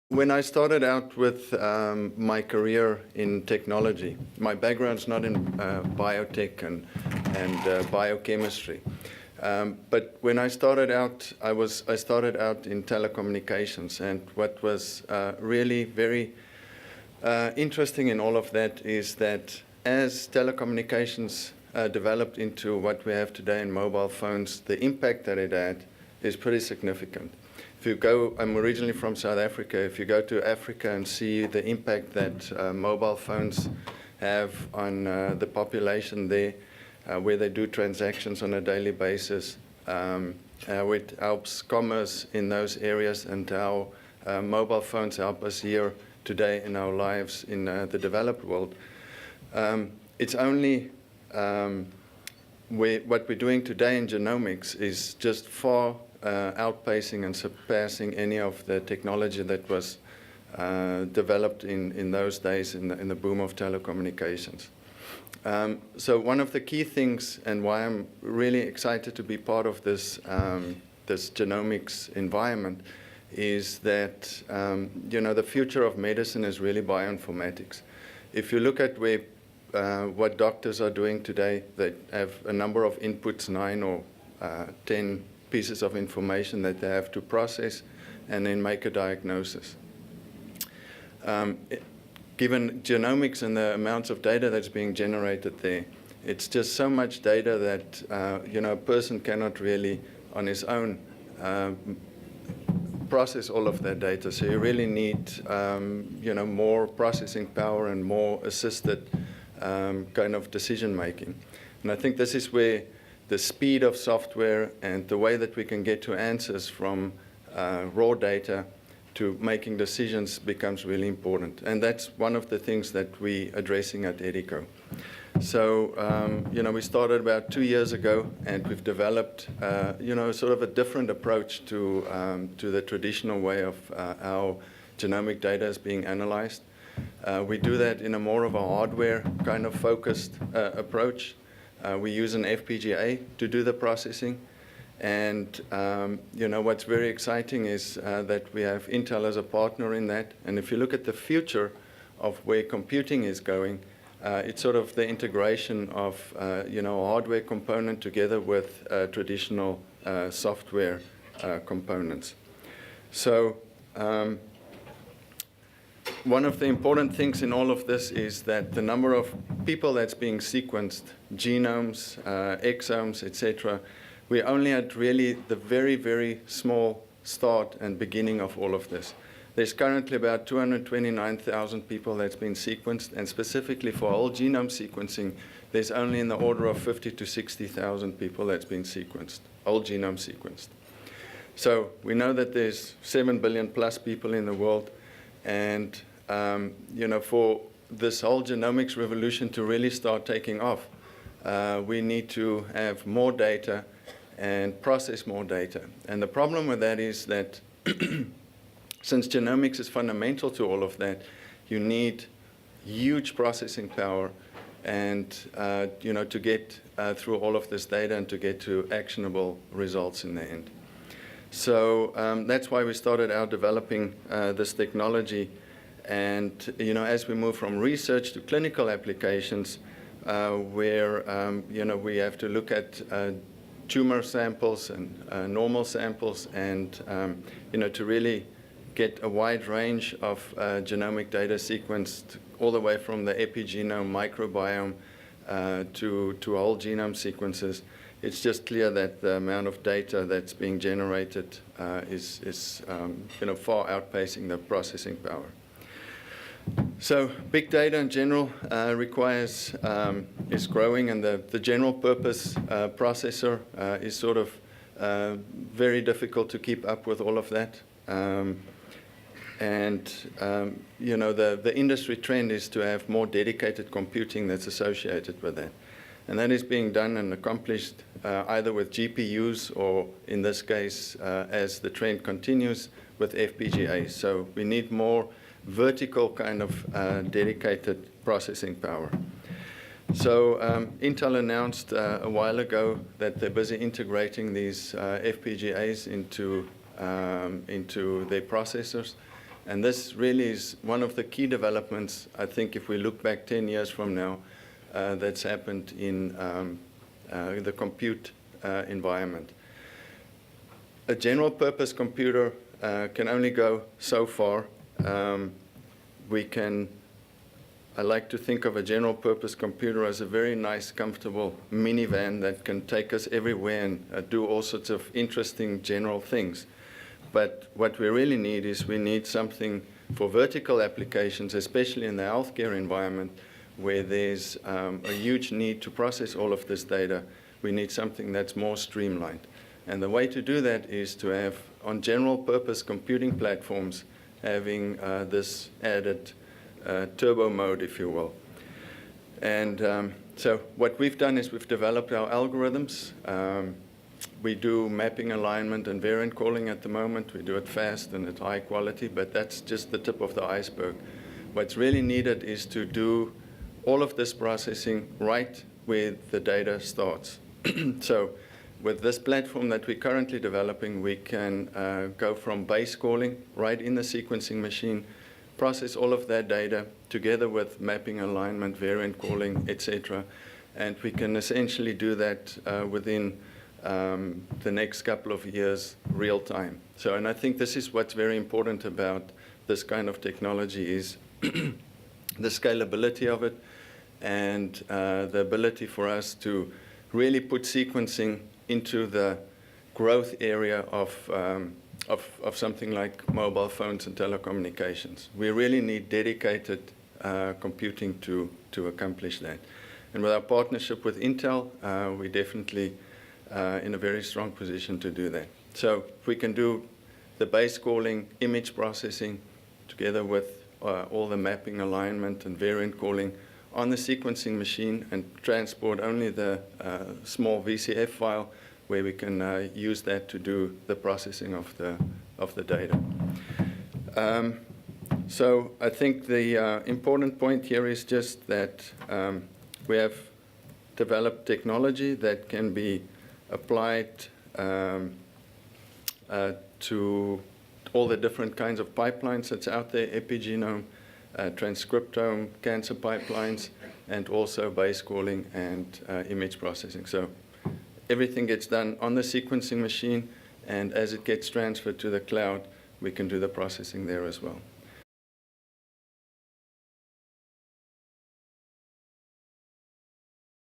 When I started out with my career in technology, my background's not in biotech and biochemistry. But when I started out, I started out in telecommunications, and what was really very interesting in all of that is that as telecommunications developed into what we have today in mobile phones, the impact that it had is pretty significant. If you go, I'm originally from South Africa. If you go to Africa and see the impact that mobile phones have on the population there, where they do transactions on a daily basis, how it helps commerce in those areas, and how mobile phones help us here today in our lives in the developed world. It's only what we're doing today in genomics is just far outpacing and surpassing any of the technology that was developed in those days in the boom of telecommunications. So one of the key things, and why I'm really excited to be part of this this genomics environment, is that the future of medicine is really bioinformatics. If you look at where what doctors are doing today, they have a number of inputs, 9 or 10 pieces of information that they have to process and then make a diagnosis. Given genomics and the amounts of data that's being generated there, it's just so much data that a person cannot really on his own process all of that data. So you really need more processing power and more assisted kind of decision making. And I think this is where the speed of software and the way that we can get to answers from raw data to making decisions becomes really important. And that's one of the things that we're addressing at EDICO. So, we started about 2 years ago, and we've developed, sort of a different approach to the traditional way of how genomic data is being analyzed. We do that in a more of a hardware kind of focused approach. We use an FPGA to do the processing. And, what's very exciting is that we have Intel as a partner in that. And if you look at the future of where computing is going, it's sort of the integration of, a hardware component together with traditional software components. So one of the important things in all of this is that the number of people that's being sequenced, genomes, exomes, etc., we're only at really the very, very small start and beginning of all of this. There's currently about 229,000 people that's been sequenced, and specifically for whole genome sequencing, there's only in the order of 50 to 60,000 people that's been sequenced, whole genome sequenced. So we know that there's 7 billion plus people in the world, and for this whole genomics revolution to really start taking off, we need to have more data and process more data. And the problem with that is that since genomics is fundamental to all of that, you need huge processing power and to get through all of this data and to get to actionable results in the end. So that's why we started out developing this technology. And as we move from research to clinical applications, where we have to look at tumor samples and normal samples, and to really get a wide range of genomic data sequenced all the way from the epigenome, microbiome to whole genome sequences. It's just clear that the amount of data that's being generated is far outpacing the processing power. So big data in general is growing, and the general purpose processor is sort of very difficult to keep up with all of that. The industry trend is to have more dedicated computing that's associated with that. And that is being done and accomplished either with GPUs or, in this case, as the trend continues, with FPGAs. So we need more vertical kind of dedicated processing power. So Intel announced a while ago that they're busy integrating these FPGAs into their processors. And this really is one of the key developments, I think, if we look back 10 years from now, that's happened in the compute environment. A general purpose computer can only go so far. I like to think of a general purpose computer as a very nice, comfortable minivan that can take us everywhere and do all sorts of interesting general things. But what we really need is we need something for vertical applications, especially in the healthcare environment, where there's a huge need to process all of this data. We need something that's more streamlined. And the way to do that is to have, on general purpose computing platforms, having this added turbo mode, if you will. And so what we've done is we've developed our algorithms. We do mapping, alignment, and variant calling at the moment. We do it fast and at high quality, but that's just the tip of the iceberg. What's really needed is to do all of this processing right where the data starts. So with this platform that we're currently developing, we can go from base calling right in the sequencing machine, process all of that data together with mapping, alignment, variant calling, etc. And we can essentially do that within the next couple of years, real time. So, and I think this is what's very important about this kind of technology is the scalability of it and the ability for us to really put sequencing into the growth area of something like mobile phones and telecommunications. We really need dedicated computing to accomplish that. And with our partnership with Intel, we're definitely in a very strong position to do that. So if we can do the base calling, image processing, together with all the mapping, alignment, and variant calling on the sequencing machine and transport only the small VCF file where we can use that to do the processing of the data. So I think the important point here is just that we have developed technology that can be applied to all the different kinds of pipelines that's out there, epigenome, transcriptome, cancer pipelines, and also base calling and image processing. So everything gets done on the sequencing machine, and as it gets transferred to the cloud, we can do the processing there as well.